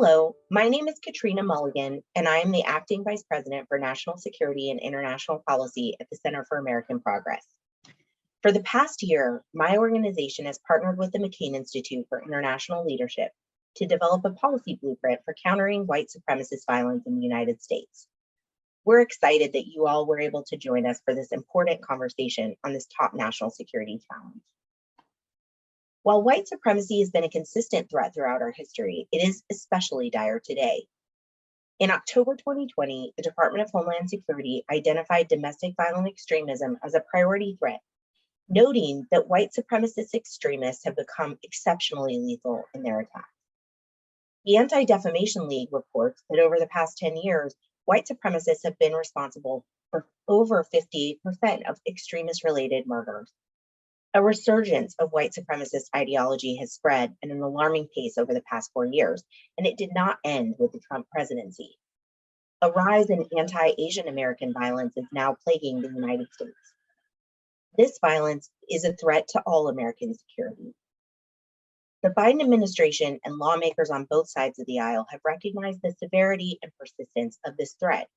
Hello, my name is Katrina Mulligan, and I am the Acting Vice President for National Security and International Policy at the Center for American Progress. For the past year, my organization has partnered with the McCain Institute for International Leadership to develop a policy blueprint for countering white supremacist violence in the United States. We're excited that you all were able to join us for this important conversation on this top national security challenge. While white supremacy has been a consistent threat throughout our history, it is especially dire today. In October 2020, the Department of Homeland Security identified domestic violent extremism as a priority threat, noting that white supremacist extremists have become exceptionally lethal in their attacks. The Anti-Defamation League reports that over the past 10 years, white supremacists have been responsible for over 58% of extremist-related murders. A resurgence of white supremacist ideology has spread at an alarming pace over the past 4 years, and it did not end with the Trump presidency. A rise in anti-Asian American violence is now plaguing the United States. This violence is a threat to all American security. The Biden administration and lawmakers on both sides of the aisle have recognized the severity and persistence of this threat.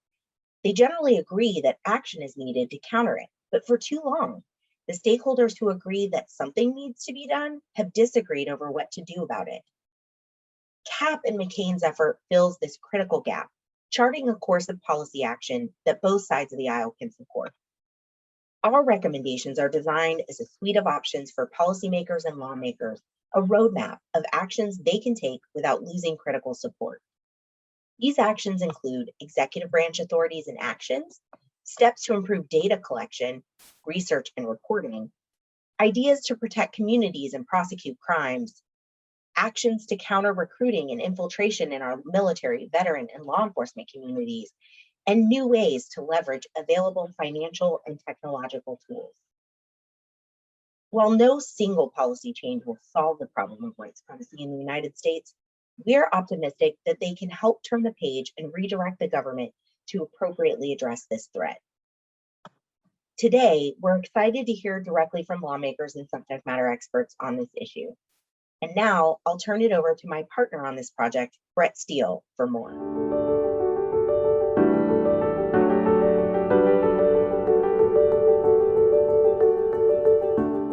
They generally agree that action is needed to counter it, but for too long, the stakeholders who agree that something needs to be done have disagreed over what to do about it. CAP and McCain's effort fills this critical gap, charting a course of policy action that both sides of the aisle can support. Our recommendations are designed as a suite of options for policymakers and lawmakers, a roadmap of actions they can take without losing critical support. These actions include executive branch authorities and actions, steps to improve data collection, research and reporting, ideas to protect communities and prosecute crimes, actions to counter recruiting and infiltration in our military, veteran, and law enforcement communities, and new ways to leverage available financial and technological tools. While no single policy change will solve the problem of white supremacy in the United States, we are optimistic that they can help turn the page and redirect the government to appropriately address this threat. Today, we're excited to hear directly from lawmakers and subject matter experts on this issue. And now I'll turn it over to my partner on this project, Brette Steele, for more.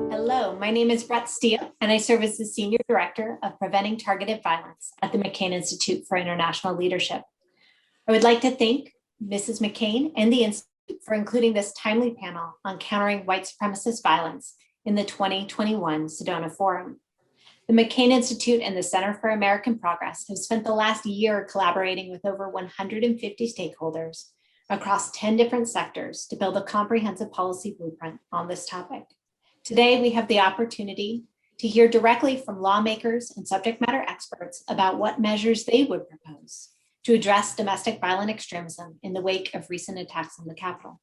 Hello, my name is Brette Steele, and I serve as the Senior Director of Preventing Targeted Violence at the McCain Institute for International Leadership. I would like to thank Mrs. McCain and the Institute for including this timely panel on countering white supremacist violence in the 2021 Sedona Forum. The McCain Institute and the Center for American Progress have spent the last year collaborating with over 150 stakeholders across 10 different sectors to build a comprehensive policy blueprint on this topic. Today, we have the opportunity to hear directly from lawmakers and subject matter experts about what measures they would propose to address domestic violent extremism in the wake of recent attacks on the Capitol.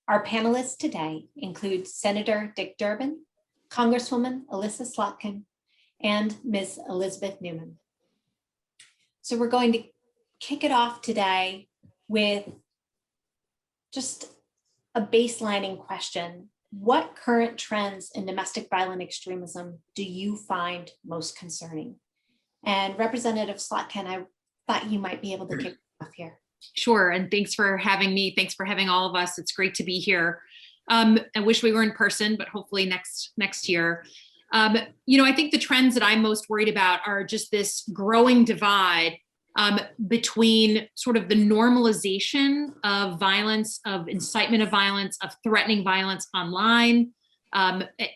Our panelists today include Senator Dick Durbin, Congresswoman Elissa Slotkin, and Ms. Elizabeth Newman. So we're going to kick it off today with just a baselining question. What current trends in domestic violent extremism do you find most concerning? And Representative Slotkin, I thought you might be able to kick off here. Sure, and thanks for having me. Thanks for having all of us. It's great to be here. I wish we were in person, but hopefully next year. I think the trends that I'm most worried about are just this growing divide between sort of the normalization of violence, of incitement of violence, of threatening violence online,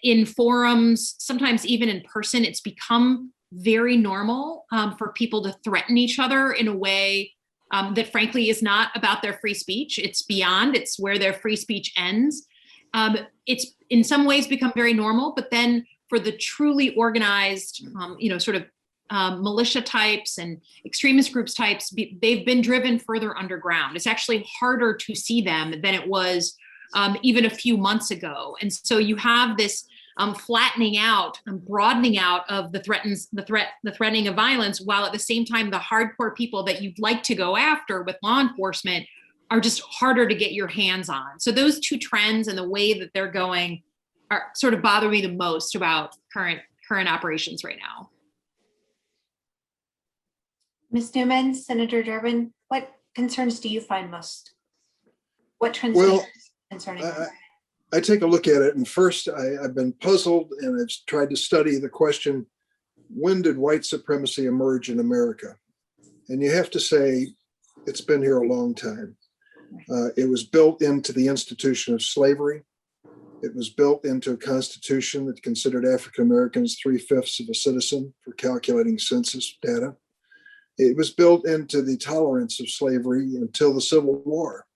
in forums, sometimes even in person. It's become very normal for people to threaten each other in a way that frankly is not about their free speech. It's beyond, it's where their free speech ends. It's in some ways become very normal, but then for the truly organized, militia types and extremist groups types, they've been driven further underground. It's actually harder to see them than it was even a few months ago. And so you have this flattening out and broadening out of the threatening of violence, while at the same time, the hardcore people that you'd like to go after with law enforcement are just harder to get your hands on. So those two trends and the way that they're going are sort of bother me the most about current operations right now. Ms. Newman, Senator Durbin, what concerns do you find most? What trends Well, concerning? I take a look at it, and first I've been puzzled, and I've tried to study the question, when did white supremacy emerge in America? And you have to say, it's been here a long time. It was built into the institution of slavery. It was built into a constitution that considered African Americans 3/5 of a citizen for calculating census data. It was built into the tolerance of slavery until the Civil War.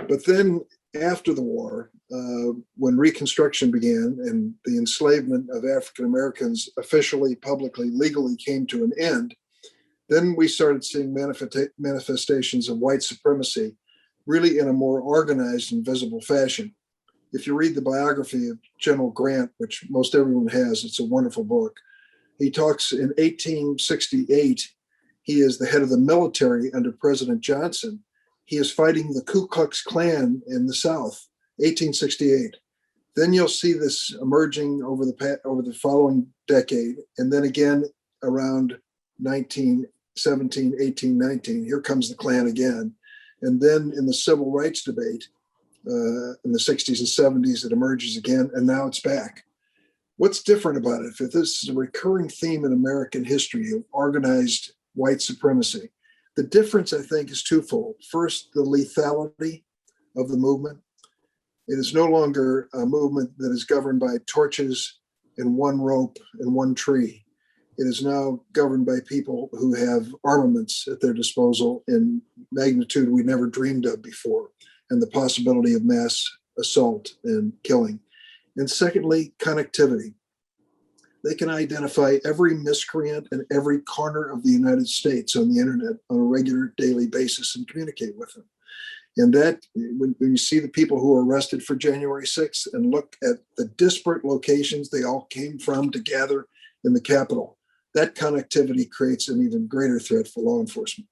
But then after the war, when Reconstruction began and the enslavement of African Americans officially, publicly, legally came to an end, then we started seeing manifestations of white supremacy really in a more organized and visible fashion. If you read the biography of General Grant, which most everyone has, it's a wonderful book. He talks in 1868, he is the head of the military under President Johnson. He is fighting the Ku Klux Klan in the South, 1868. Then you'll see this emerging over the following decade. And then again, around 1917, 18, 19, here comes the Klan again. And then in the civil rights debate, in the 60s and 70s, it emerges again, and now it's back. What's different about it? If this is a recurring theme in American history of organized white supremacy, the difference, I think, is twofold. First, the lethality of the movement. It is no longer a movement that is governed by torches and one rope and one tree. It is now governed by people who have armaments at their disposal in magnitude we never dreamed of before, and the possibility of mass assault and killing. And secondly, connectivity. They can identify every miscreant in every corner of the United States on the internet on a regular daily basis and communicate with them. And that, when you see the people who were arrested for January 6th and look at the disparate locations they all came from to gather in the Capitol, that connectivity creates an even greater threat for law enforcement.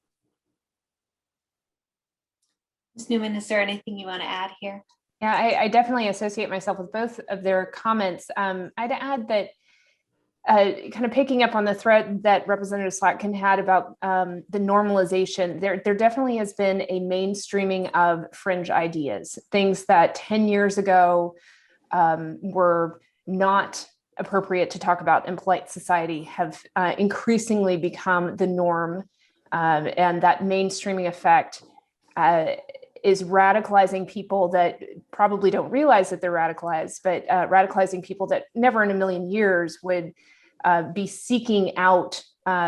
Ms. Newman, is there anything you want to add here? Yeah, I definitely associate myself with both of their comments. I'd add that kind of picking up on the thread that Representative Slotkin had about the normalization, there definitely has been a mainstreaming of fringe ideas, things that 10 years ago were not appropriate to talk about in polite society have increasingly become the norm, and that mainstreaming effect is radicalizing people that probably don't realize that they're radicalized, but radicalizing people that never in a million years would be seeking out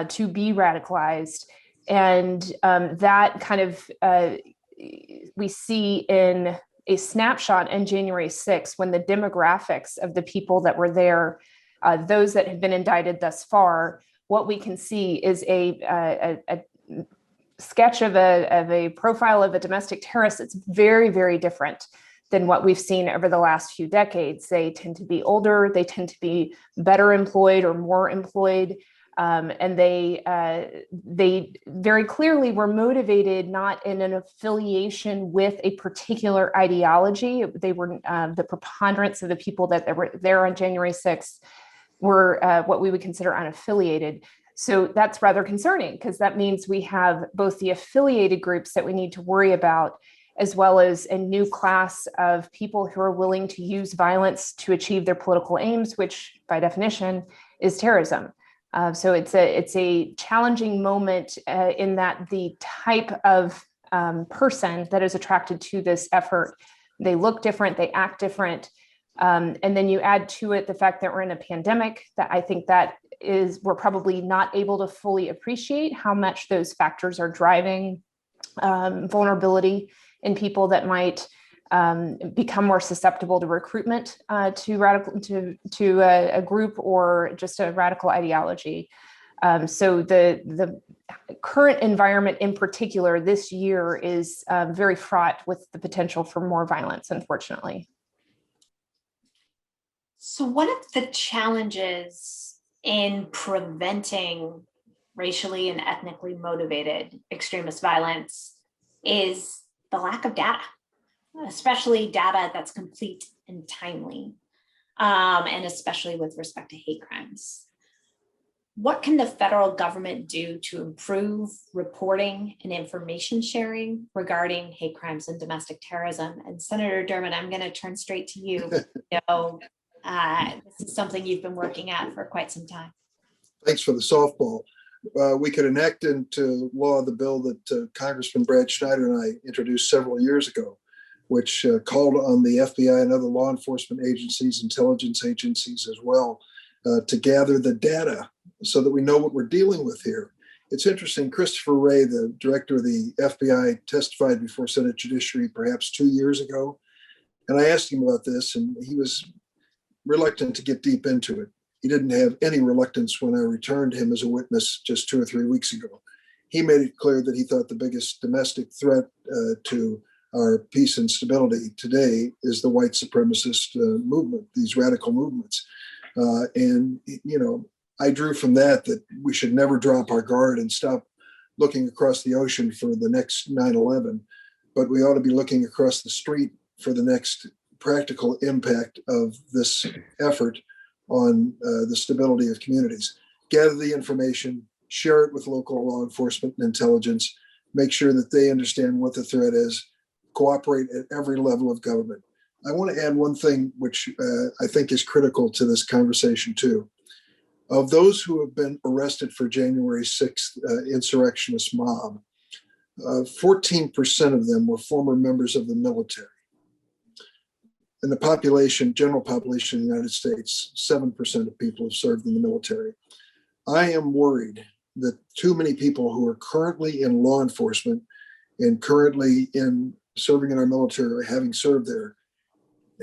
to be radicalized. And that kind of, we see in a snapshot in January 6th, when the demographics of the people that were there, those that have been indicted thus far, what we can see is a sketch of a profile of a domestic terrorist that's very, very different than what we've seen over the last few decades. They tend to be older, they tend to be better employed or more employed, and they very clearly were motivated not in an affiliation with a particular ideology. They were the preponderance of the people that were there on January 6th were what we would consider unaffiliated. So that's rather concerning, because that means we have both the affiliated groups that we need to worry about, as well as a new class of people who are willing to use violence to achieve their political aims, which by definition is terrorism. So it's a challenging moment in that the type of person that is attracted to this effort, they look different, they act different. And then you add to it the fact that we're in a pandemic, that I think that we're probably not able to fully appreciate how much those factors are driving vulnerability in people that might become more susceptible to recruitment to a group or just a radical ideology. So the current environment in particular this year is very fraught with the potential for more violence, unfortunately. So one of the challenges in preventing racially and ethnically motivated extremist violence is the lack of data, especially data that's complete and timely, and especially with respect to hate crimes. what can the federal government do to improve reporting and information sharing regarding hate crimes and domestic terrorism? And Senator Durbin, I'm going to turn straight to you. This is something you've been working at for quite some time. Thanks for the softball. We could enact into law the bill that Congressman Brad Schneider and I introduced several years ago, which called on the FBI and other law enforcement agencies, intelligence agencies as well, to gather the data so that we know what we're dealing with here. It's interesting, Christopher Wray, the director of the FBI, testified before Senate Judiciary perhaps 2 years ago. And I asked him about this, and he was reluctant to get deep into it. He didn't have any reluctance when I returned him as a witness just 2 or 3 weeks ago. He made it clear that he thought the biggest domestic threat to our peace and stability today is the white supremacist movement, these radical movements. And, you know, I drew from that we should never drop our guard and stop looking across the ocean for the next 9/11, but we ought to be looking across the street for the next practical impact of this effort on the stability of communities. Gather the information, share it with local law enforcement and intelligence, make sure that they understand what the threat is, cooperate at every level of government. I want to add one thing which I think is critical to this conversation too. Of those who have been arrested for January 6th insurrectionist mob, 14% of them were former members of the military. In the population, general population of the United States, 7% of people have served in the military. I am worried that too many people who are currently in law enforcement and currently in serving in our military or having served there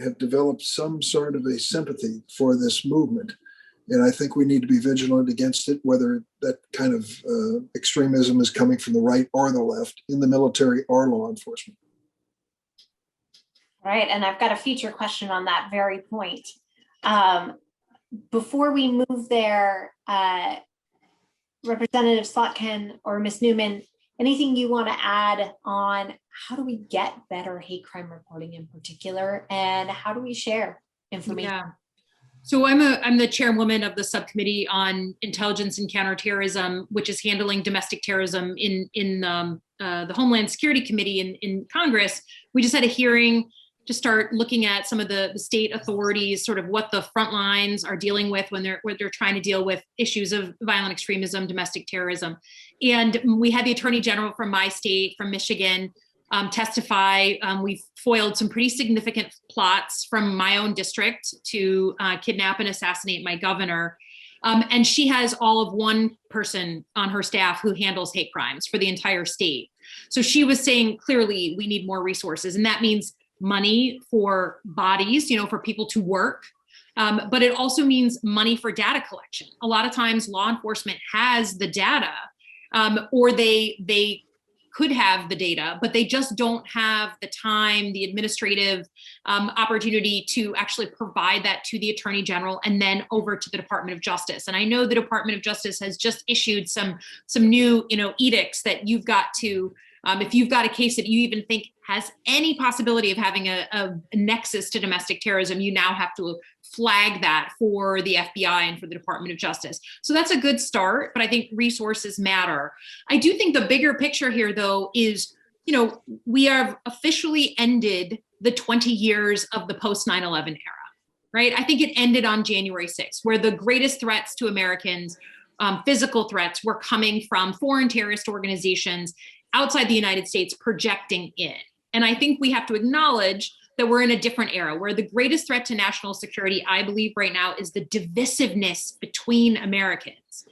have developed some sort of a sympathy for this movement. And I think we need to be vigilant against it, whether that kind of extremism is coming from the right or the left in the military or law enforcement. Right, and I've got a future question on that very point. Before we move there, Representative Slotkin or Ms. Newman, anything you want to add on how do we get better hate crime reporting in particular, and how do we share information? Yeah. So I'm the chairwoman of the subcommittee on intelligence and counterterrorism, which is handling domestic terrorism in the Homeland Security Committee in Congress. We just had a hearing to start looking at some of the state authorities, sort of what the front lines are dealing with when they're trying to deal with issues of violent extremism, domestic terrorism. And we had the Attorney General from my state, from Michigan, testify. We've foiled some pretty significant plots from my own district to kidnap and assassinate my governor. And she has all of one person on her staff who handles hate crimes for the entire state. So she was saying clearly we need more resources, and that means money for bodies, for people to work. But it also means money for data collection. A lot of times law enforcement has the data, or they could have the data, but they just don't have the time, the administrative opportunity to actually provide that to the Attorney General and then over to the Department of Justice. And I know the Department of Justice has just issued some new, edicts that you've got to, if you've got a case that you even think has any possibility of having a nexus to domestic terrorism, you now have to flag that for the FBI and for the Department of Justice. So that's a good start, but I think resources matter. I do think the bigger picture here, though, is, we have officially ended the 20 years of the post 9/11 era, right? I think it ended on January 6th, where the greatest threats to Americans, physical threats, were coming from foreign terrorist organizations outside the United States projecting in. And I think we have to acknowledge that we're in a different era where the greatest threat to national security, I believe right now, is the divisiveness between Americans.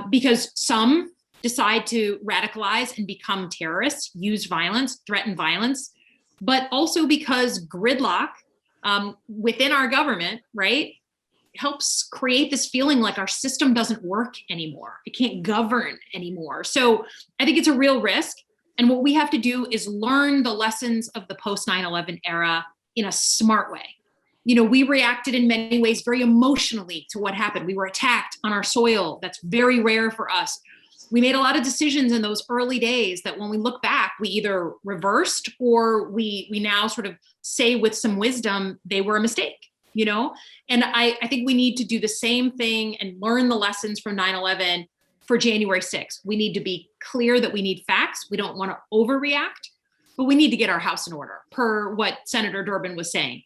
Because some decide to radicalize and become terrorists, use violence, threaten violence, but also because gridlock within our government, right, helps create this feeling like our system doesn't work anymore. It can't govern anymore. So I think it's a real risk. And what we have to do is learn the lessons of the post 9/11 era in a smart way. We reacted in many ways very emotionally to what happened. We were attacked on our soil. That's very rare for us. We made a lot of decisions in those early days that when we look back, we either reversed or we now sort of say with some wisdom, they were a mistake. you know? And I think we need to do the same thing and learn the lessons from 9/11 for January 6th. We need to be clear that we need facts. We don't want to overreact, but we need to get our house in order, per what Senator Durbin was saying.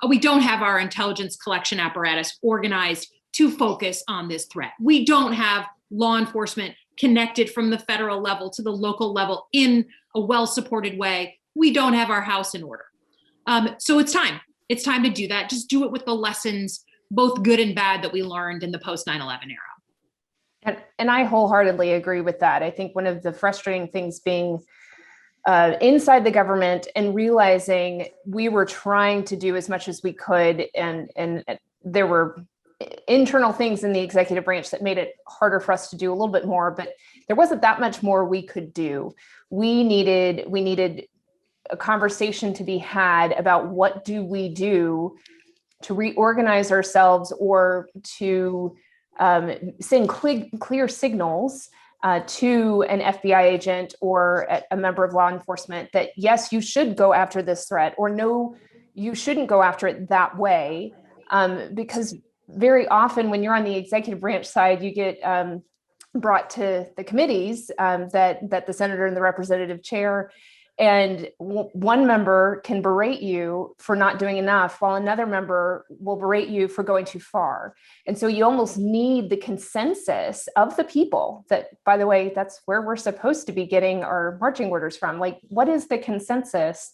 We don't have our intelligence collection apparatus organized to focus on this threat. We don't have law enforcement connected from the federal level to the local level in a well-supported way. We don't have our house in order. So it's time. It's time to do that. Just do it with the lessons, both good and bad, that we learned in the post-9/11 era. And I wholeheartedly agree with that. I think one of the frustrating things being inside the government and realizing we were trying to do as much as we could, and there were internal things in the executive branch that made it harder for us to do a little bit more, but there wasn't that much more we could do. We needed a conversation to be had about what do we do to reorganize ourselves or to send clear signals to an FBI agent or a member of law enforcement that, yes, you should go after this threat, or no, you shouldn't go after it that way. Because very often when you're on the executive branch side, you get brought to the committees that the senator and the representative chair, and one member can berate you for not doing enough, while another member will berate you for going too far. And so you almost need the consensus of the people that, by the way, that's where we're supposed to be getting our marching orders from. Like, what is the consensus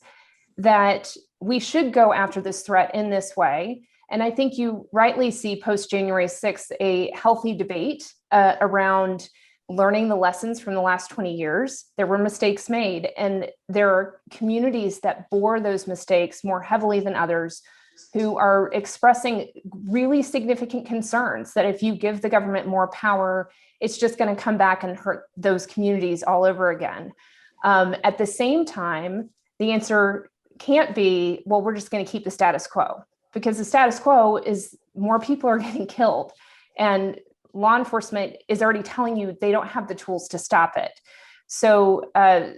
that we should go after this threat in this way? And I think you rightly see post January 6th a healthy debate around learning the lessons from the last 20 years. There were mistakes made, and there are communities that bore those mistakes more heavily than others who are expressing really significant concerns that if you give the government more power, it's just going to come back and hurt those communities all over again. At the same time, the answer can't be, well, we're just going to keep the status quo, because the status quo is more people are getting killed, and law enforcement is already telling you they don't have the tools to stop it. So, I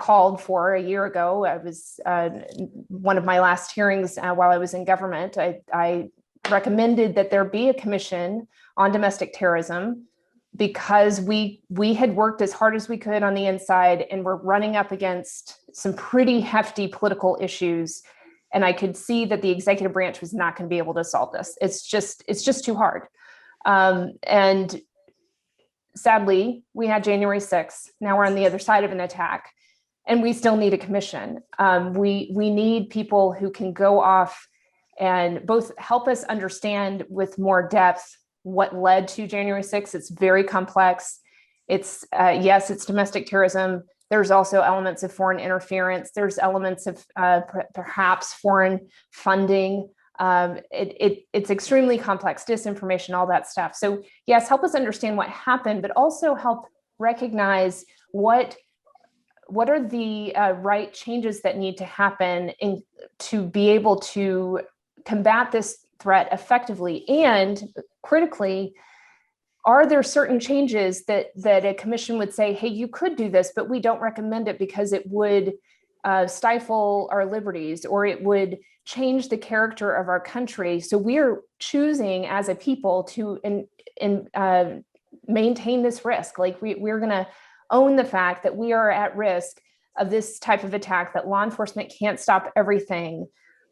called for a year ago. I was one of my last hearings while I was in government. I recommended that there be a commission on domestic terrorism, because we had worked as hard as we could on the inside, and we're running up against some pretty hefty political issues. And I could see that the executive branch was not going to be able to solve this. It's just too hard. And sadly, we had January 6th. Now we're on the other side of an attack, and we still need a commission. We need people who can go off and both help us understand with more depth what led to January 6th. It's very complex. It's yes, it's domestic terrorism. There's also elements of foreign interference. There's elements of perhaps foreign funding. It's extremely complex, disinformation, all that stuff. So yes, help us understand what happened, but also help recognize what are the right changes that need to happen to be able to combat this threat effectively. And critically, are there certain changes that a commission would say, hey, you could do this, but we don't recommend it because it would stifle our liberties, or it would change the character of our country. So we're choosing as a people to maintain this risk. Like we're going to own the fact that we are at risk of this type of attack, that law enforcement can't stop everything.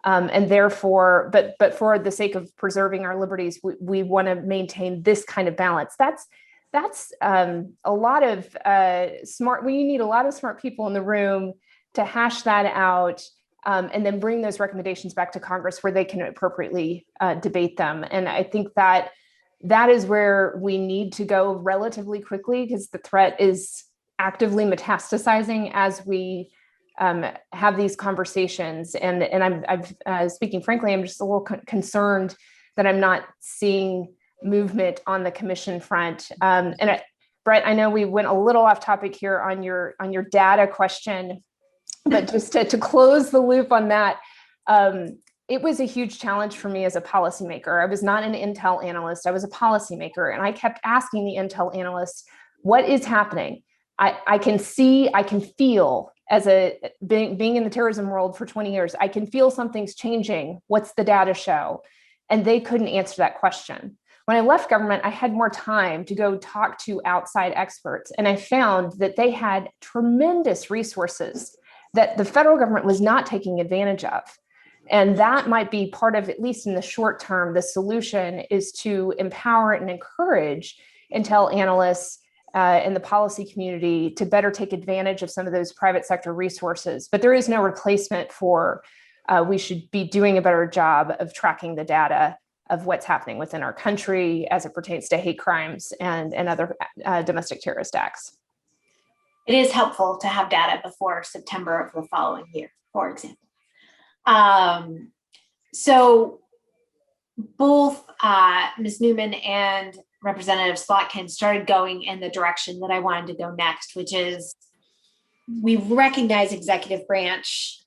And therefore, but for the sake of preserving our liberties, we want to maintain this kind of balance. That's a lot of smart. We need a lot of smart people in the room to hash that out, and then bring those recommendations back to Congress where they can appropriately debate them. And I think that is where we need to go relatively quickly, because the threat is actively metastasizing as we have these conversations. And I'm speaking frankly, I'm just a little concerned that I'm not seeing movement on the commission front. Brette, I know we went a little off topic here on your data question, but just to close the loop on that, it was a huge challenge for me as a policymaker. I was not an intel analyst, I was a policymaker, and I kept asking the intel analysts, what is happening? I can see, I can feel as being in the terrorism world for 20 years, I can feel something's changing. What's the data show? And they couldn't answer that question. When I left government, I had more time to go talk to outside experts. And I found that they had tremendous resources that the federal government was not taking advantage of. And that might be part of, at least in the short term, the solution is to empower and encourage intel analysts and the policy community to better take advantage of some of those private sector resources. But there is no replacement for, we should be doing a better job of tracking the data of what's happening within our country as it pertains to hate crimes and other domestic terrorist acts. It is helpful to have data before September of the following year, for example. So both Ms. Newman and Representative Slotkin started going in the direction that I wanted to go next, which is we recognize executive branch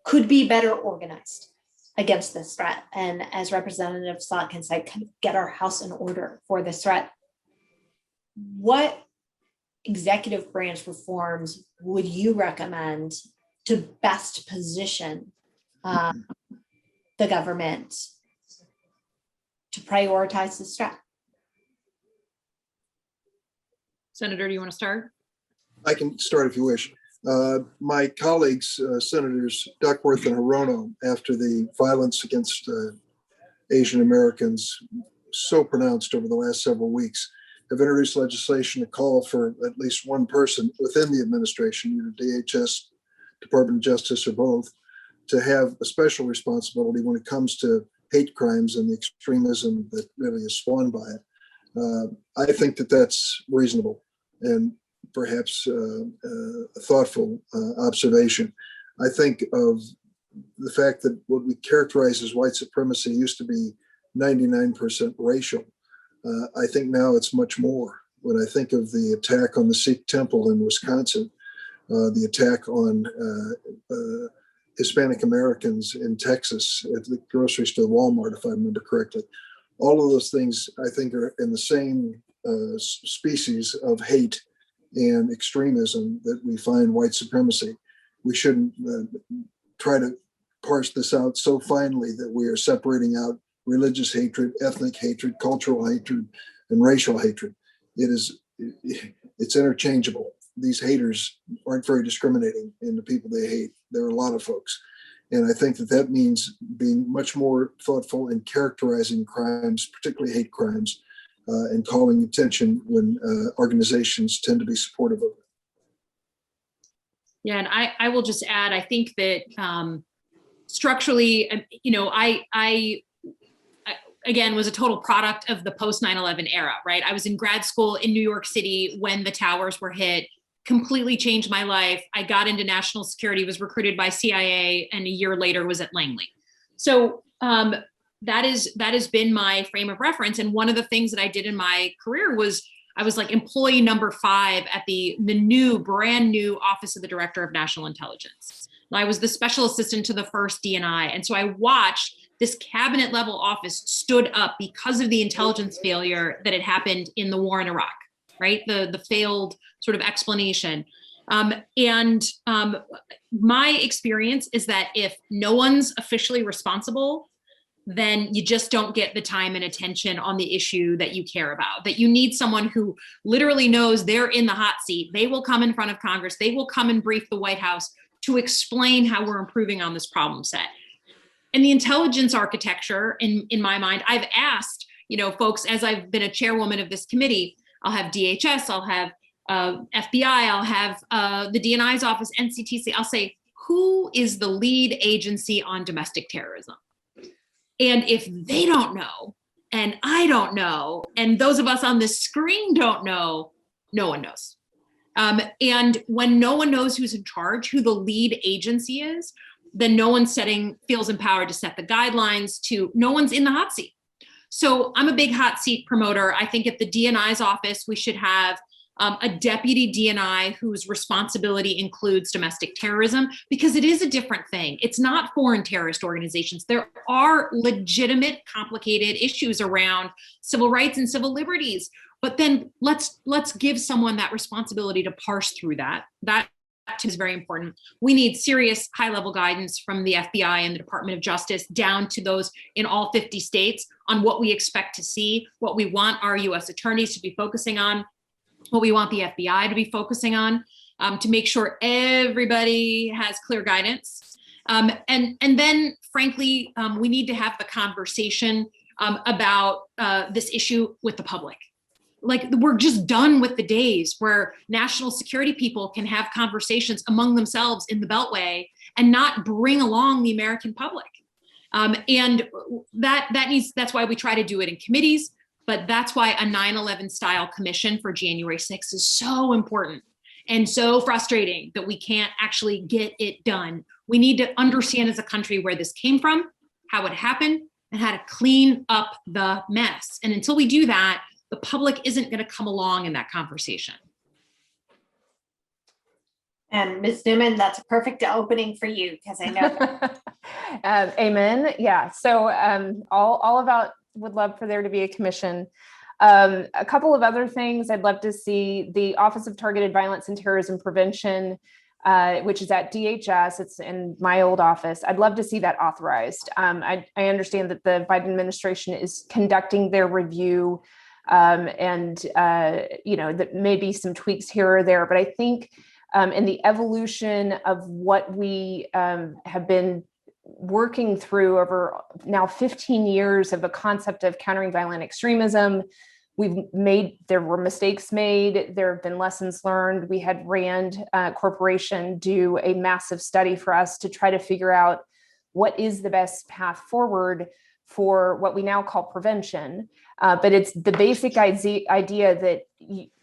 could be better organized against this threat. And as Representative Slotkin said, kind of get our house in order for this threat. What executive branch reforms would you recommend to best position the government to prioritize this threat? Senator, do you want to start? I can start if you wish. My colleagues, Senators Duckworth and Hirono, after the violence against Asian Americans so pronounced over the last several weeks, have introduced legislation to call for at least one person within the administration, either DHS, Department of Justice, or both, to have a special responsibility when it comes to hate crimes and the extremism that really is spawned by it. I think that that's reasonable and perhaps a thoughtful observation. I think of the fact that what we characterize as white supremacy used to be 99% racial. I think now it's much more. When I think of the attack on the Sikh temple in Wisconsin, the attack on Hispanic Americans in Texas at the grocery store, Walmart, if I remember correctly, all of those things I think are in the same species of hate and extremism that we find white supremacy. We shouldn't try to parse this out so finely that we are separating out religious hatred, ethnic hatred, cultural hatred, and racial hatred. It's interchangeable. These haters aren't very discriminating in the people they hate. There are a lot of folks. And I think that means being much more thoughtful in characterizing crimes, particularly hate crimes, and calling attention when organizations tend to be supportive of it. Yeah, and I will just add, I think that structurally, I again, was a total product of the post 9/11 era, right? I was in grad school in New York City when the towers were hit, completely changed my life. I got into national security, was recruited by CIA, and a year later was at Langley. So that has been my frame of reference. And one of the things that I did in my career was I was like employee number 5 at the brand new Office of the Director of National Intelligence. I was the special assistant to the first DNI. And so I watched this cabinet level office stood up because of the intelligence failure that had happened in the war in Iraq, right? The failed sort of explanation. My experience is that if no one's officially responsible, then you just don't get the time and attention on the issue that you care about, that you need someone who literally knows they're in the hot seat. They will come in front of Congress. They will come and brief the White House to explain how we're improving on this problem set. And the intelligence architecture, in my mind, I've asked, folks, as I've been a chairwoman of this committee, I'll have DHS, I'll have FBI, I'll have the DNI's office, NCTC. I'll say, who is the lead agency on domestic terrorism? And if they don't know, and I don't know, and those of us on the screen don't know, no one knows. And when no one knows who's in charge, who the lead agency is, then no one feels empowered to set the guidelines, no one's in the hot seat. So I'm a big hot seat promoter. I think at the DNI's office, we should have a deputy DNI whose responsibility includes domestic terrorism, because it is a different thing. It's not foreign terrorist organizations. There are legitimate, complicated issues around civil rights and civil liberties. But then let's give someone that responsibility to parse through that. That is very important. We need serious high-level guidance from the FBI and the Department of Justice down to those in all 50 states on what we expect to see, what we want our U.S. attorneys to be focusing on, what we want the FBI to be focusing on, to make sure everybody has clear guidance. And then, frankly, we need to have the conversation about this issue with the public. Like, we're just done with the days where national security people can have conversations among themselves in the Beltway and not bring along the American public. And that's why we try to do it in committees, but that's why a 9/11 style commission for January 6th is so important and so frustrating that we can't actually get it done. We need to understand as a country where this came from, how it happened, and how to clean up the mess. And until we do that, the public isn't going to come along in that conversation. And Ms. Newman, that's a perfect opening for you, because I know. Amen. Yeah. So all about would love for there to be a commission. A couple of other things I'd love to see: the Office of Targeted Violence and Terrorism Prevention, which is at DHS. It's in my old office. I'd love to see that authorized. I understand that the Biden administration is conducting their review, and that may be some tweaks here or there, but I think in the evolution of what we have been working through over now 15 years of a concept of countering violent extremism, there were mistakes made, there have been lessons learned. We had Rand Corporation do a massive study for us to try to figure out what is the best path forward for what we now call prevention. But it's the basic idea that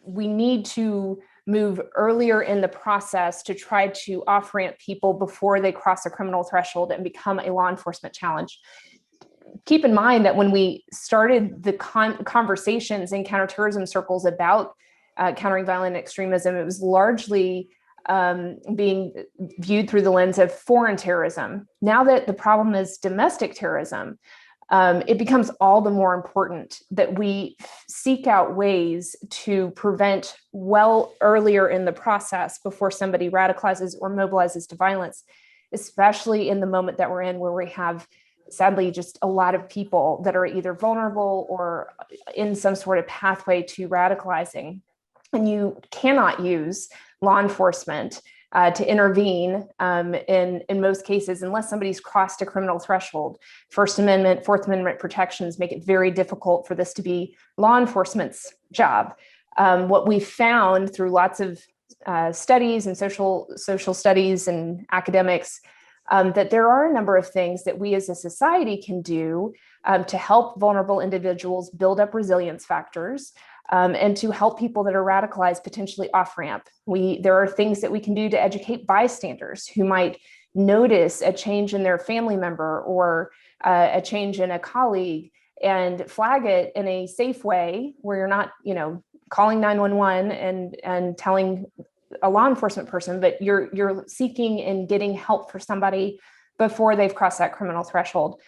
we need to move earlier in the process to try to off-ramp people before they cross a criminal threshold and become a law enforcement challenge. Keep in mind that when we started the conversations in counterterrorism circles about countering violent extremism, it was largely being viewed through the lens of foreign terrorism. Now that the problem is domestic terrorism, it becomes all the more important that we seek out ways to prevent well earlier in the process before somebody radicalizes or mobilizes to violence, especially in the moment that we're in, where we have, sadly, just a lot of people that are either vulnerable or in some sort of pathway to radicalizing. And you cannot use law enforcement to intervene in most cases, unless somebody's crossed a criminal threshold. First Amendment, Fourth Amendment protections make it very difficult for this to be law enforcement's job. What we found through lots of studies and social studies and academics, that there are a number of things that we as a society can do to help vulnerable individuals build up resilience factors, and to help people that are radicalized potentially off-ramp. There are things that we can do to educate bystanders who might notice a change in their family member or a change in a colleague and flag it in a safe way where you're not, calling 911 and telling a law enforcement person, but you're seeking and getting help for somebody before they've crossed that criminal threshold.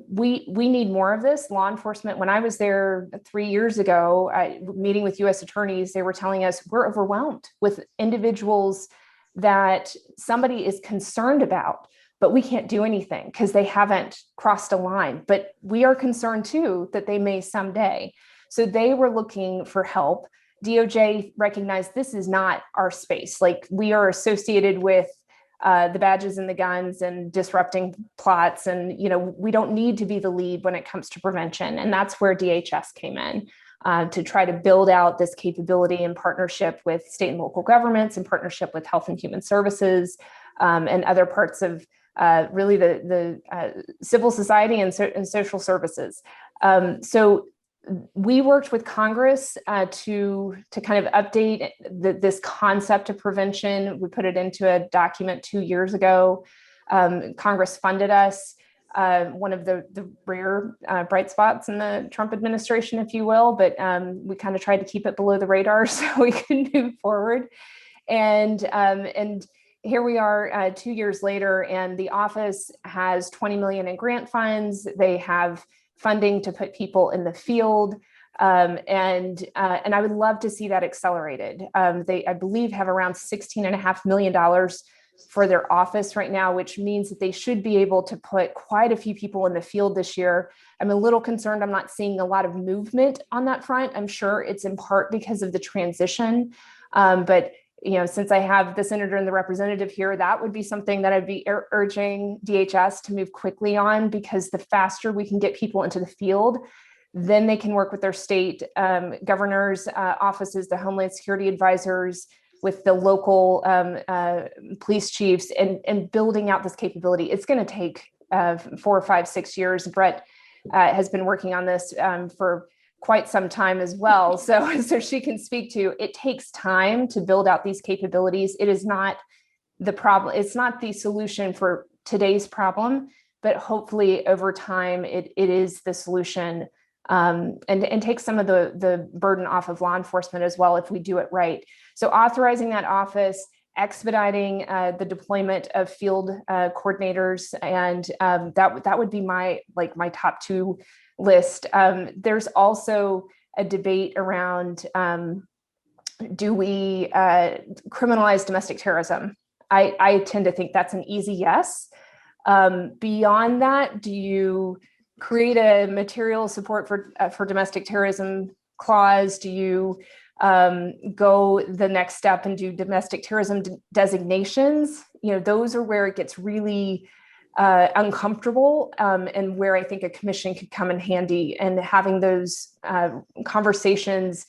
We need more of this. Law enforcement, when I was there 3 years ago, meeting with U.S. attorneys, they were telling us we're overwhelmed with individuals that somebody is concerned about, but we can't do anything because they haven't crossed a line. But we are concerned too that they may someday. So they were looking for help. DOJ recognized this is not our space. Like, we are associated with the badges and the guns and disrupting plots. And, we don't need to be the lead when it comes to prevention. And that's where DHS came in to try to build out this capability in partnership with state and local governments, in partnership with Health and Human Services, and other parts of really the civil society and social services. So we worked with Congress to kind of update this concept of prevention. We put it into a document 2 years ago. Congress funded us, one of the rare bright spots in the Trump administration, if you will, but we kind of tried to keep it below the radar so we could move forward. And here we are 2 years later, and the office has $20 million in grant funds. They have funding to put people in the field. And I would love to see that accelerated. They, I believe, have around $16.5 million for their office right now, which means that they should be able to put quite a few people in the field this year. I'm a little concerned I'm not seeing a lot of movement on that front. I'm sure it's in part because of the transition. But since I have the senator and the representative here, that would be something that I'd be urging DHS to move quickly on, because the faster we can get people into the field, then they can work with their state governors' offices, the Homeland Security advisors, with the local police chiefs, and building out this capability. It's going to take 4, 5, 6 years. Brette has been working on this for quite some time as well. So she can speak to, it takes time to build out these capabilities. It is not the problem. It's not the solution for today's problem, but hopefully over time, it is the solution, and take some of the burden off of law enforcement as well, if we do it right. So authorizing that office, expediting the deployment of field coordinators, and that would be my top 2 list. There's also a debate around, do we criminalize domestic terrorism? I tend to think that's an easy yes. Beyond that, do you create a material support for domestic terrorism clause? Do you go the next step and do domestic terrorism designations? Those are where it gets really uncomfortable, and where I think a commission could come in handy, and having those conversations,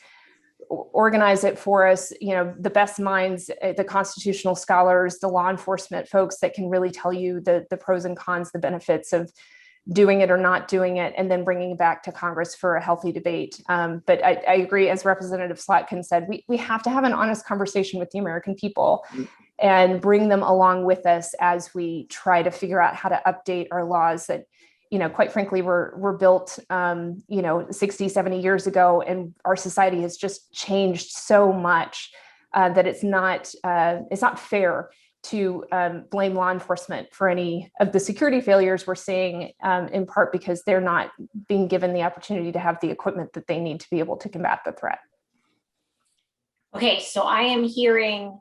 organize it for us, the best minds, the constitutional scholars, the law enforcement folks that can really tell you the pros and cons, the benefits of doing it or not doing it, and then bringing it back to Congress for a healthy debate. But I agree, as Representative Slotkin said, we have to have an honest conversation with the American people and bring them along with us as we try to figure out how to update our laws that, quite frankly, were built, 60, 70 years ago, and our society has just changed so much that it's not fair to blame law enforcement for any of the security failures we're seeing, in part because they're not being given the opportunity to have the equipment that they need to be able to combat the threat. Okay, so I am hearing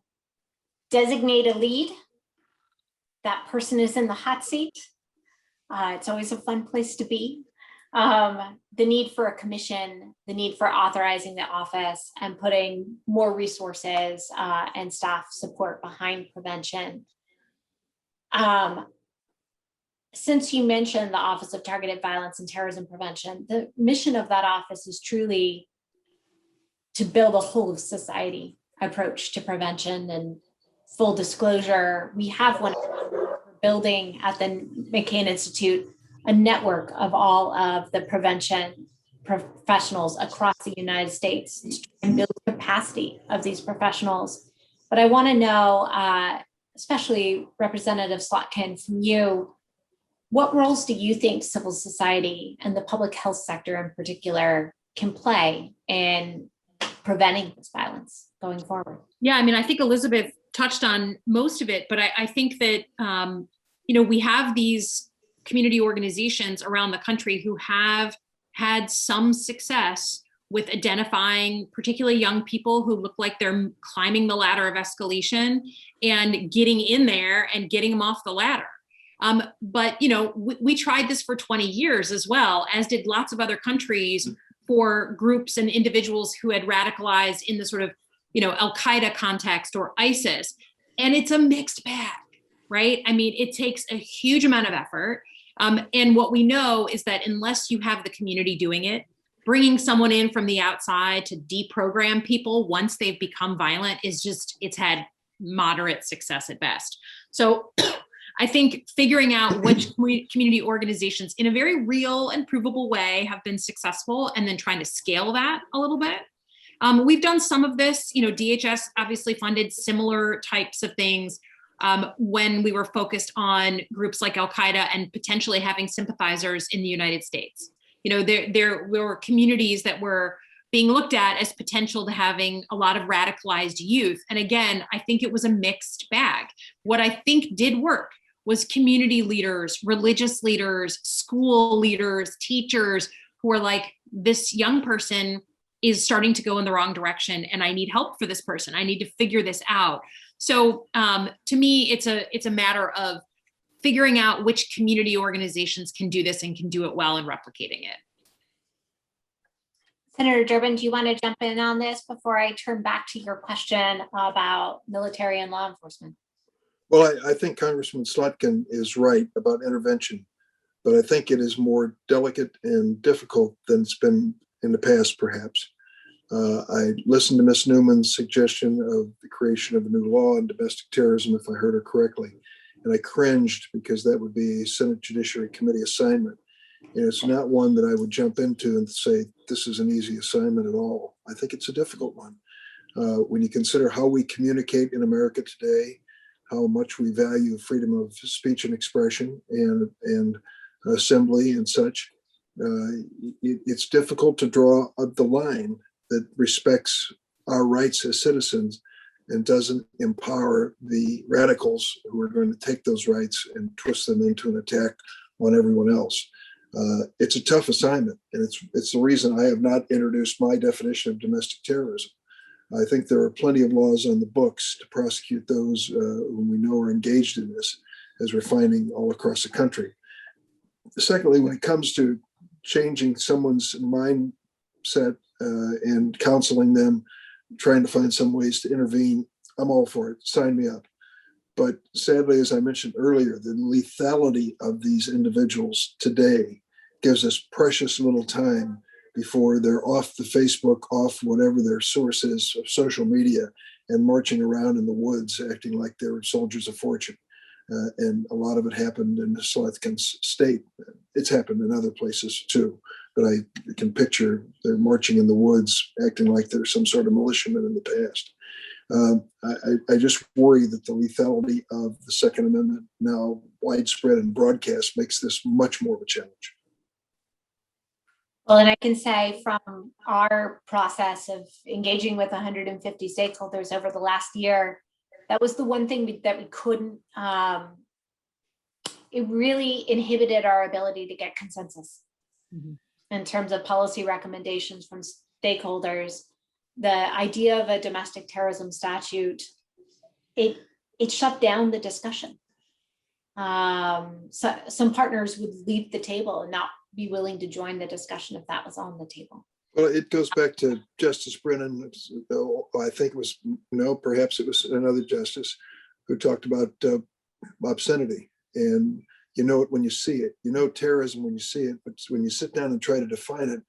designate a lead. That person is in the hot seat. It's always a fun place to be. The need for a commission, the need for authorizing the office and putting more resources and staff support behind prevention. Since you mentioned the Office of Targeted Violence and Terrorism Prevention, the mission of that office is truly to build a whole of society approach to prevention. And full disclosure, we have one building at the McCain Institute, a network of all of the prevention professionals across the United States and build capacity of these professionals. But I want to know, especially Representative Slotkin, from you, what roles do you think civil society and the public health sector in particular can play in preventing this violence going forward? Yeah, I think Elizabeth touched on most of it, but I think that, we have these community organizations around the country who have had some success with identifying particularly young people who look like they're climbing the ladder of escalation and getting in there and getting them off the ladder. But, we tried this for 20 years as well, as did lots of other countries, for groups and individuals who had radicalized in the sort of, Al-Qaeda context or ISIS. And it's a mixed bag, right? It takes a huge amount of effort. And what we know is that unless you have the community doing it, bringing someone in from the outside to deprogram people once they've become violent it's had moderate success at best. So I think figuring out which community organizations in a very real and provable way have been successful, and then trying to scale that a little bit. We've done some of this, DHS obviously funded similar types of things when we were focused on groups like Al-Qaeda and potentially having sympathizers in the United States. There were communities that were being looked at as potential to having a lot of radicalized youth. And again, I think it was a mixed bag. What I think did work was community leaders, religious leaders, school leaders, teachers who are like, this young person is starting to go in the wrong direction and I need help for this person. I need to figure this out. So to me, it's a matter of figuring out which community organizations can do this and can do it well and replicating it. Senator Durbin, do you want to jump in on this before I turn back to your question about military and law enforcement? Well, I think Congressman Slotkin is right about intervention, but I think it is more delicate and difficult than it's been in the past, perhaps. I listened to Ms. Newman's suggestion of the creation of a new law on domestic terrorism, if I heard her correctly, and I cringed because that would be a Senate Judiciary Committee assignment. And it's not one that I would jump into and say, this is an easy assignment at all. I think it's a difficult one. When you consider how we communicate in America today, how much we value freedom of speech and expression and assembly and such, it's difficult to draw the line that respects our rights as citizens and doesn't empower the radicals who are going to take those rights and twist them into an attack on everyone else. It's a tough assignment, and it's the reason I have not introduced my definition of domestic terrorism. I think there are plenty of laws on the books to prosecute those whom we know are engaged in this, as we're finding all across the country. Secondly, when it comes to changing someone's mindset and counseling them, trying to find some ways to intervene, I'm all for it. Sign me up. But sadly, as I mentioned earlier, the lethality of these individuals today gives us precious little time before they're off the Facebook, off whatever their source is of social media, and marching around in the woods acting like they're soldiers of fortune. And a lot of it happened in Slotkin state. It's happened in other places too. But I can picture they're marching in the woods acting like they're some sort of militiamen in the past. I just worry that the lethality of the Second Amendment, now widespread and broadcast, makes this much more of a challenge. Well, and I can say from our process of engaging with 150 stakeholders over the last year, that was the one thing that we couldn't, it really inhibited our ability to get consensus in terms of policy recommendations from stakeholders. The idea of a domestic terrorism statute, it shut down the discussion. So some partners would leave the table and not be willing to join the discussion if that was on the table. Well, it goes back to Justice Brennan. I think it was, perhaps it was another justice who talked about obscenity. And you know it when you see it. You know terrorism when you see it, but when you sit down and try to define it,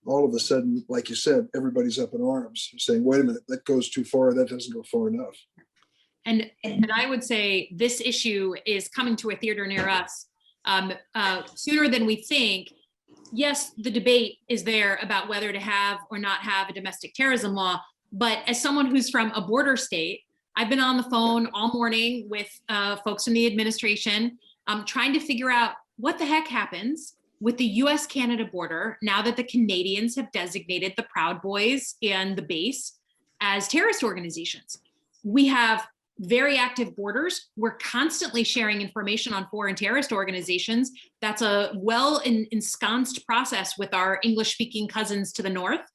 all of a sudden, like you said, everybody's up in arms saying, wait a minute, that goes too far. That doesn't go far enough. And I would say this issue is coming to a theater near us sooner than we think. Yes, the debate is there about whether to have or not have a domestic terrorism law. But as someone who's from a border state, I've been on the phone all morning with folks in the administration trying to figure out what the heck happens with the US-Canada border now that the Canadians have designated the Proud Boys and the base as terrorist organizations. We have very active borders. We're constantly sharing information on foreign terrorist organizations. That's a ensconced process with our English-speaking cousins to the north.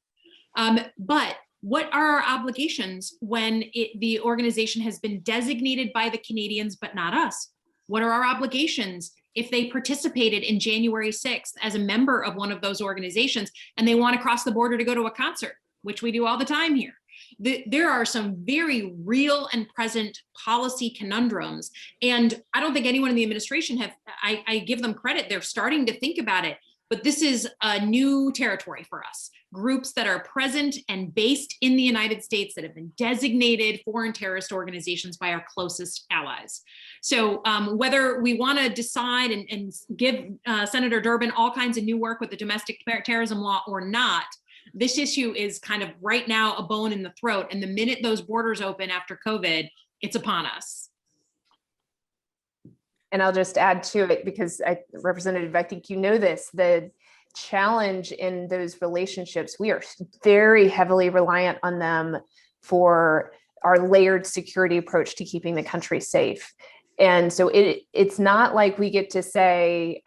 But what are our obligations when the organization has been designated by the Canadians, but not us? What are our obligations if they participated in January 6th as a member of one of those organizations and they want to cross the border to go to a concert, which we do all the time here? There are some very real and present policy conundrums. And I don't think anyone in the administration I give them credit. They're starting to think about it, but this is a new territory for us. Groups that are present and based in the United States that have been designated foreign terrorist organizations by our closest allies. So whether we want to decide and give Senator Durbin all kinds of new work with the domestic terrorism law or not, this issue is kind of right now a bone in the throat. And the minute those borders open after COVID, it's upon us. And I'll just add to it because Representative, I think you know this, the challenge in those relationships, we are very heavily reliant on them for our layered security approach to keeping the country safe. And so it's not like we get to say,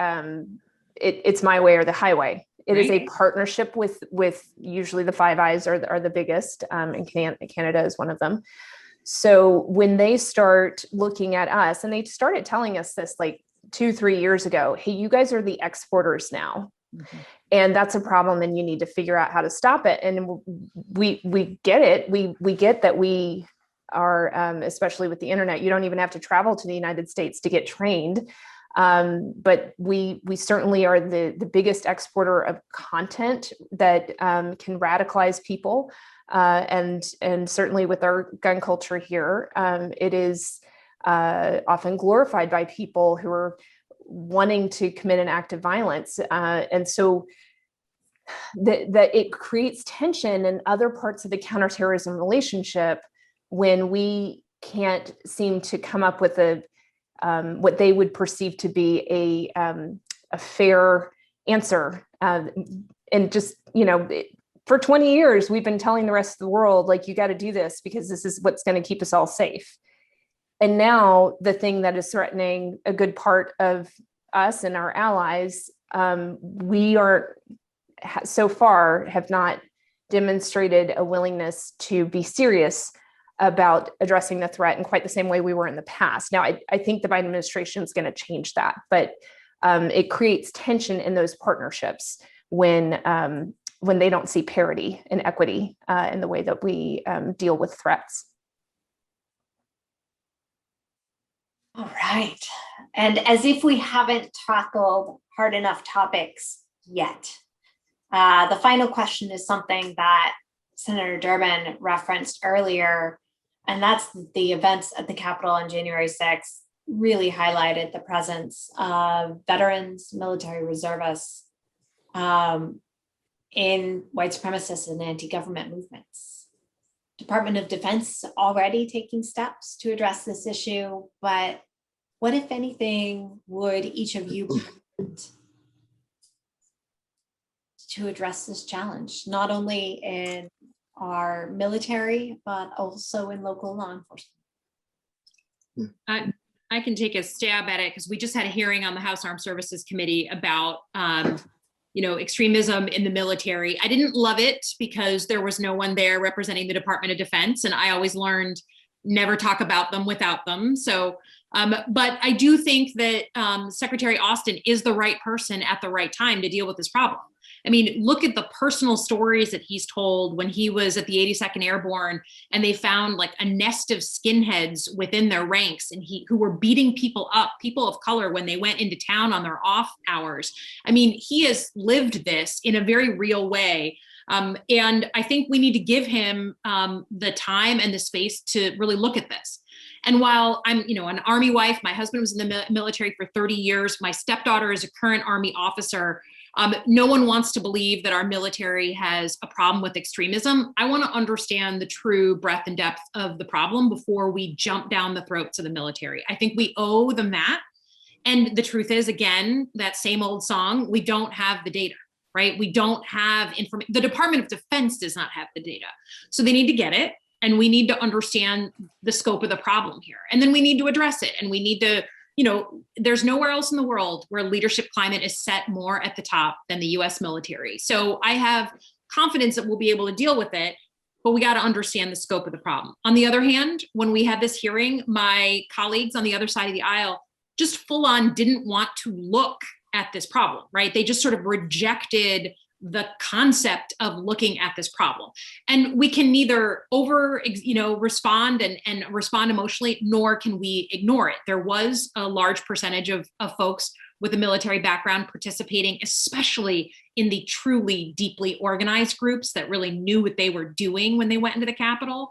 it's my way or the highway. It is a partnership with usually the Five Eyes are the biggest, and Canada is one of them. So when they start looking at us, and they started telling us this like 2-3 years ago, hey, you guys are the exporters now. Mm-hmm. And that's a problem, and you need to figure out how to stop it. And we get it. We get that we are, especially with the internet, you don't even have to travel to the United States to get trained. But we certainly are the biggest exporter of content that can radicalize people. And certainly with our gun culture here, it is often glorified by people who are wanting to commit an act of violence. And so that it creates tension in other parts of the counterterrorism relationship when we can't seem to come up with what they would perceive to be a fair answer. And just, for 20 years, we've been telling the rest of the world, like, you got to do this because this is what's going to keep us all safe. And now the thing that is threatening a good part of us and our allies, we are so far have not demonstrated a willingness to be serious about addressing the threat in quite the same way we were in the past. Now, I think the Biden administration is going to change that, but it creates tension in those partnerships when they don't see parity and equity in the way that we deal with threats. All right. And as if we haven't tackled hard enough topics yet, the final question is something that Senator Durbin referenced earlier, and that's the events at the Capitol on January 6th really highlighted the presence of veterans, military reservists in white supremacist and anti-government movements. Department of Defense is already taking steps to address this issue, but what, if anything, would each of you want to address this challenge, not only in our military, but also in local law enforcement? I can take a stab at it because we just had a hearing on the House Armed Services Committee about extremism in the military. I didn't love it because there was no one there representing the Department of Defense, and I always learned never talk about them without them. So, but I do think that Secretary Austin is the right person at the right time to deal with this problem. I mean, look at the personal stories that he's told when he was at the 82nd Airborne and they found like a nest of skinheads within their ranks and who were beating people up, people of color, when they went into town on their off hours. I mean, he has lived this in a very real way. And I think we need to give him the time and the space to really look at this. And while I'm, an Army wife, my husband was in the military for 30 years. My stepdaughter is a current Army officer. No one wants to believe that our military has a problem with extremism. I want to understand the true breadth and depth of the problem before we jump down the throats of the military. I think we owe them that. And the truth is, again, that same old song, we don't have the data, right? We don't have information. The Department of Defense does not have the data. So they need to get it. And we need to understand the scope of the problem here. And then we need to address it. And we need to, there's nowhere else in the world where leadership climate is set more at the top than the US military. So I have confidence that we'll be able to deal with it, but we got to understand the scope of the problem. On the other hand, when we had this hearing, my colleagues on the other side of the aisle just full on didn't want to look at this problem, right? They just sort of rejected the concept of looking at this problem. And we can neither respond and respond emotionally, nor can we ignore it. There was a large percentage of folks with a military background participating, especially in the truly deeply organized groups that really knew what they were doing when they went into the Capitol.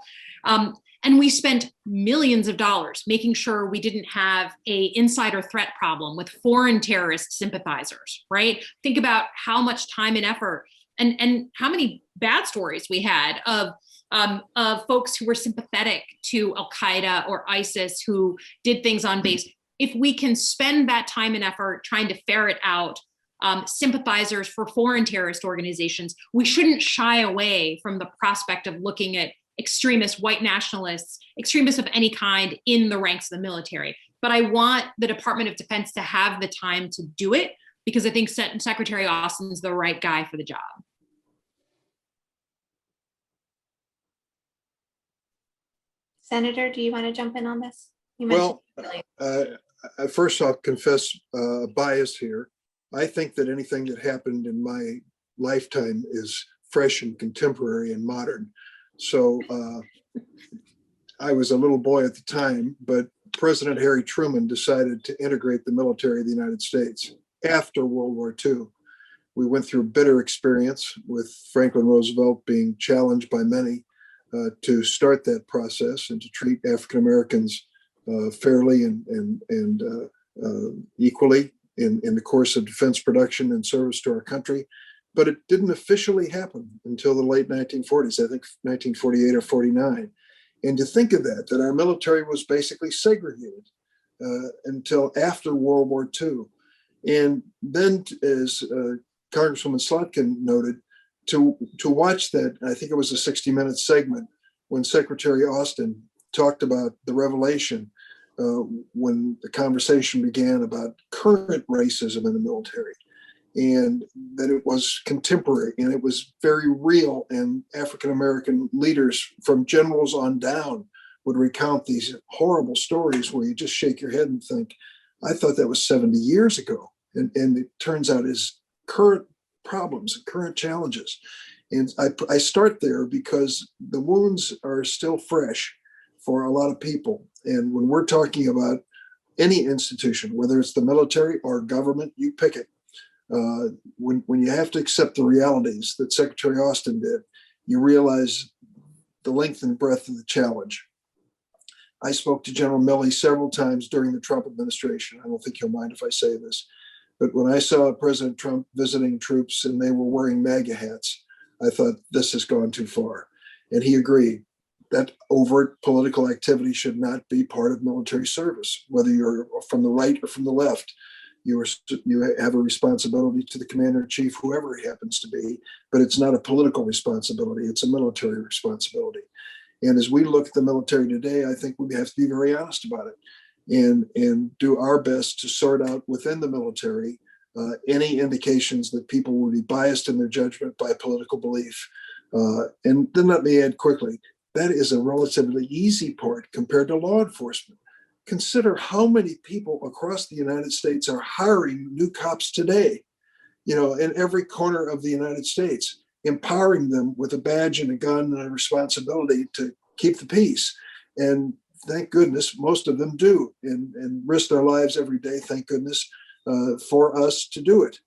And we spent millions of dollars making sure we didn't have a insider threat problem with foreign terrorist sympathizers, right? Think about how much time and effort and how many bad stories we had of folks who were sympathetic to Al-Qaeda or ISIS who did things on base. If we can spend that time and effort trying to ferret out sympathizers for foreign terrorist organizations, we shouldn't shy away from the prospect of looking at extremists, white nationalists, extremists of any kind in the ranks of the military. But I want the Department of Defense to have the time to do it because I think Secretary Austin's the right guy for the job. Senator, do you want to jump in on this? You Well, mentioned first I'll confess bias here. I think that anything that happened in my lifetime is fresh and contemporary and modern. So I was a little boy at the time, but President Harry Truman decided to integrate the military of the United States after World War II. We went through a bitter experience with Franklin Roosevelt being challenged by many to start that process and to treat African Americans fairly and equally in the course of defense production and service to our country. But it didn't officially happen until the late 1940s, I think 1948 or 49. And to think of that our military was basically segregated until after World War II. And then, as Congresswoman Slotkin noted, to watch that, I think it was a 60-minute segment when Secretary Austin talked about the revelation when the conversation began about current racism in the military, and that it was contemporary and it was very real, and African-American leaders from generals on down would recount these horrible stories where you just shake your head and think, I thought that was 70 years ago. And it turns out is current problems and current challenges. And I start there because the wounds are still fresh for a lot of people. And when we're talking about any institution, whether it's the military or government, you pick it. When you have to accept the realities that Secretary Austin did, you realize the length and breadth of the challenge. I spoke to General Milley several times during the Trump administration. I don't think he'll mind if I say this, but when I saw President Trump visiting troops and they were wearing MAGA hats, I thought this has gone too far. And he agreed that overt political activity should not be part of military service, whether you're from the right or from the left. You have a responsibility to the commander-in-chief, whoever he happens to be, but it's not a political responsibility, it's a military responsibility. And as we look at the military today, I think we have to be very honest about it and do our best to sort out within the military any indications that people will be biased in their judgment by political belief. And then let me add quickly, that is a relatively easy part compared to law enforcement. Consider how many people across the United States are hiring new cops today, in every corner of the United States, empowering them with a badge and a gun and a responsibility to keep the peace. And thank goodness most of them do and risk their lives every day, thank goodness, for us to do it.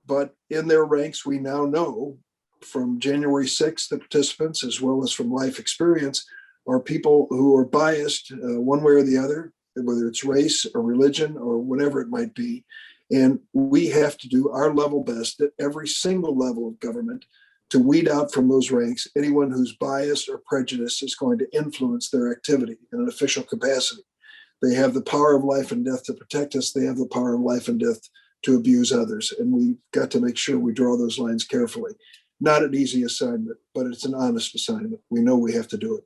But in their ranks, we now know from January 6th, the participants, as well as from life experience, are people who are biased one way or the other, whether it's race or religion or whatever it might be. And we have to do our level best at every single level of government to weed out from those ranks anyone whose bias or prejudice is going to influence their activity in an official capacity. They have the power of life and death to protect us. They have the power of life and death to abuse others. And we've got to make sure we draw those lines carefully. Not an easy assignment, but it's an honest assignment. We know we have to do it.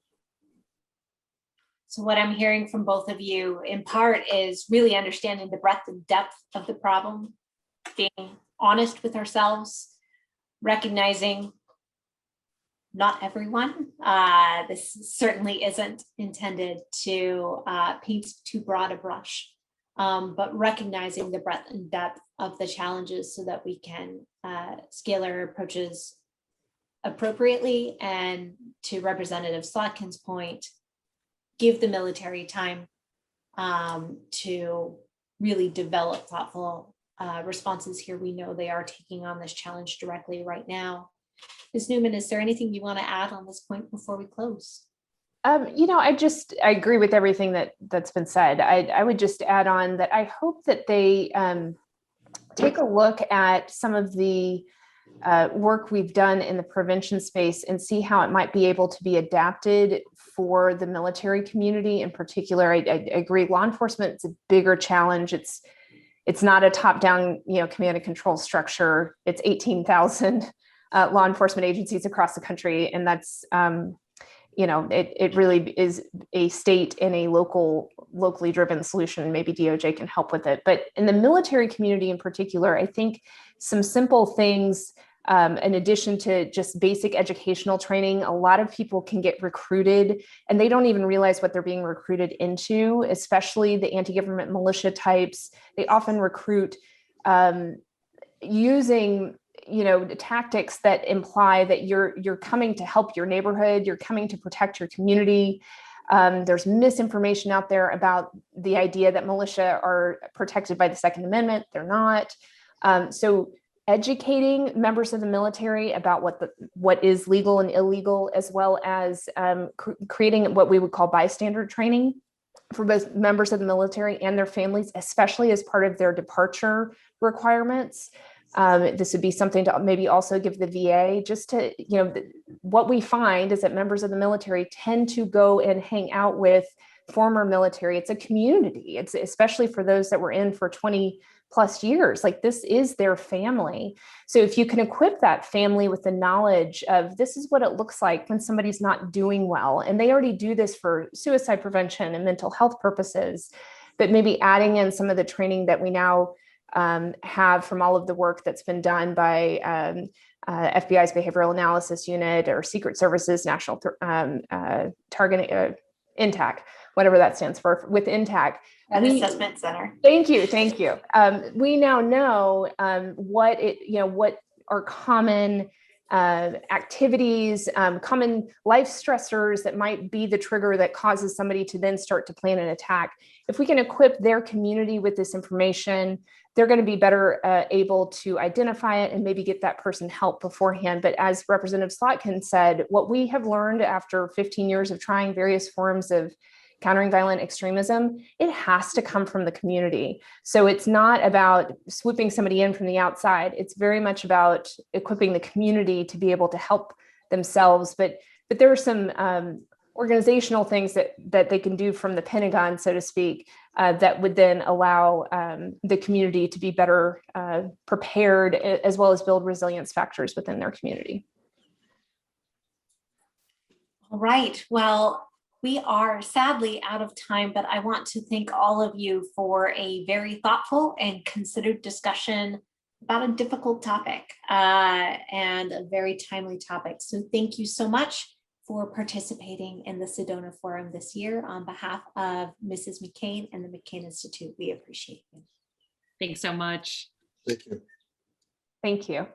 So what I'm hearing from both of you in part is really understanding the breadth and depth of the problem, being honest with ourselves, recognizing not everyone. This certainly isn't intended to paint too broad a brush, but recognizing the breadth and depth of the challenges so that we can scale our approaches appropriately. And to Representative Slotkin's point, give the military time to really develop thoughtful responses here. We know they are taking on this challenge directly right now. Ms. Newman, is there anything you want to add on this point before we close? I agree with everything that's been said. I would just add on that I hope that they take a look at some of the work we've done in the prevention space and see how it might be able to be adapted for the military community in particular. I agree, law enforcement is a bigger challenge. It's not a top-down, command and control structure. It's 18,000 law enforcement agencies across the country, and that's it really is a state and a locally driven solution. Maybe DOJ can help with it. But in the military community in particular, I think some simple things, in addition to just basic educational training, a lot of people can get recruited and they don't even realize what they're being recruited into, especially the anti-government militia types. They often recruit using tactics that imply that you're coming to help your neighborhood, you're coming to protect your community. There's misinformation out there about the idea that militia are protected by the Second Amendment. They're not. So educating members of the military about what is legal and illegal, as well as creating what we would call bystander training for both members of the military and their families, especially as part of their departure requirements. This would be something to maybe also give the VA, just to, what we find is that members of the military tend to go and hang out with former military. It's a community. It's especially for those that were in for 20 plus years, like this is their family. So if you can equip that family with the knowledge of this is what it looks like when somebody's not doing well, and they already do this for suicide prevention and mental health purposes, but maybe adding in some of the training that we now have from all of the work that's been done by FBI's Behavioral Analysis Unit or Secret Services National Targeting INTAC, whatever that stands for, with INTAC. An assessment center. Thank you. We now know what are common activities, common life stressors that might be the trigger that causes somebody to then start to plan an attack. If we can equip their community with this information, they're going to be better able to identify it and maybe get that person help beforehand. But as Representative Slotkin said, what we have learned after 15 years of trying various forms of countering violent extremism, it has to come from the community. So it's not about swooping somebody in from the outside. It's very much about equipping the community to be able to help themselves. But there are some organizational things that they can do from the Pentagon, so to speak, that would then allow the community to be better prepared, as well as build resilience factors within their community. All right. Well, we are sadly out of time, but I want to thank all of you for a very thoughtful and considered discussion about a difficult topic and a very timely topic. So thank you so much for participating in the Sedona Forum this year. On behalf of Mrs. McCain and the McCain Institute, we appreciate you. Thanks so much. Thank you. Thank you.